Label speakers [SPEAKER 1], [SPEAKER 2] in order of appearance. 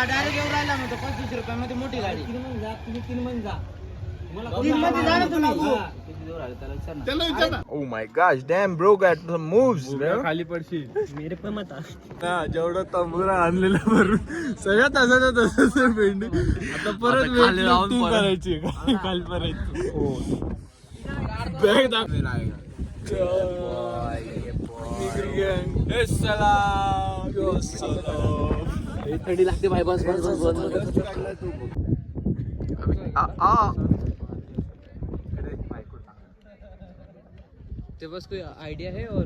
[SPEAKER 1] Direct येऊ राहिला म्हणतो 25 रुपयामध्ये मोठी गाडी.
[SPEAKER 2] तीन मन जा.
[SPEAKER 1] तीन मध्ये जा ना तुम्ही.
[SPEAKER 2] त्याला विचार ना.
[SPEAKER 3] Oh my gosh, damn bro got some moves, bro.
[SPEAKER 2] खाली पडशील.
[SPEAKER 1] मेरे पे मत आ.
[SPEAKER 3] जेवढा तंबुरा आणलेला भरून सगळ्या तासाचा तसंच भेंडी आता परत तू करायची खाली परत बॅग दाखवेल
[SPEAKER 1] थंडी लागते भाई. बस बस बस बस. ते बस कोई आइडिया है और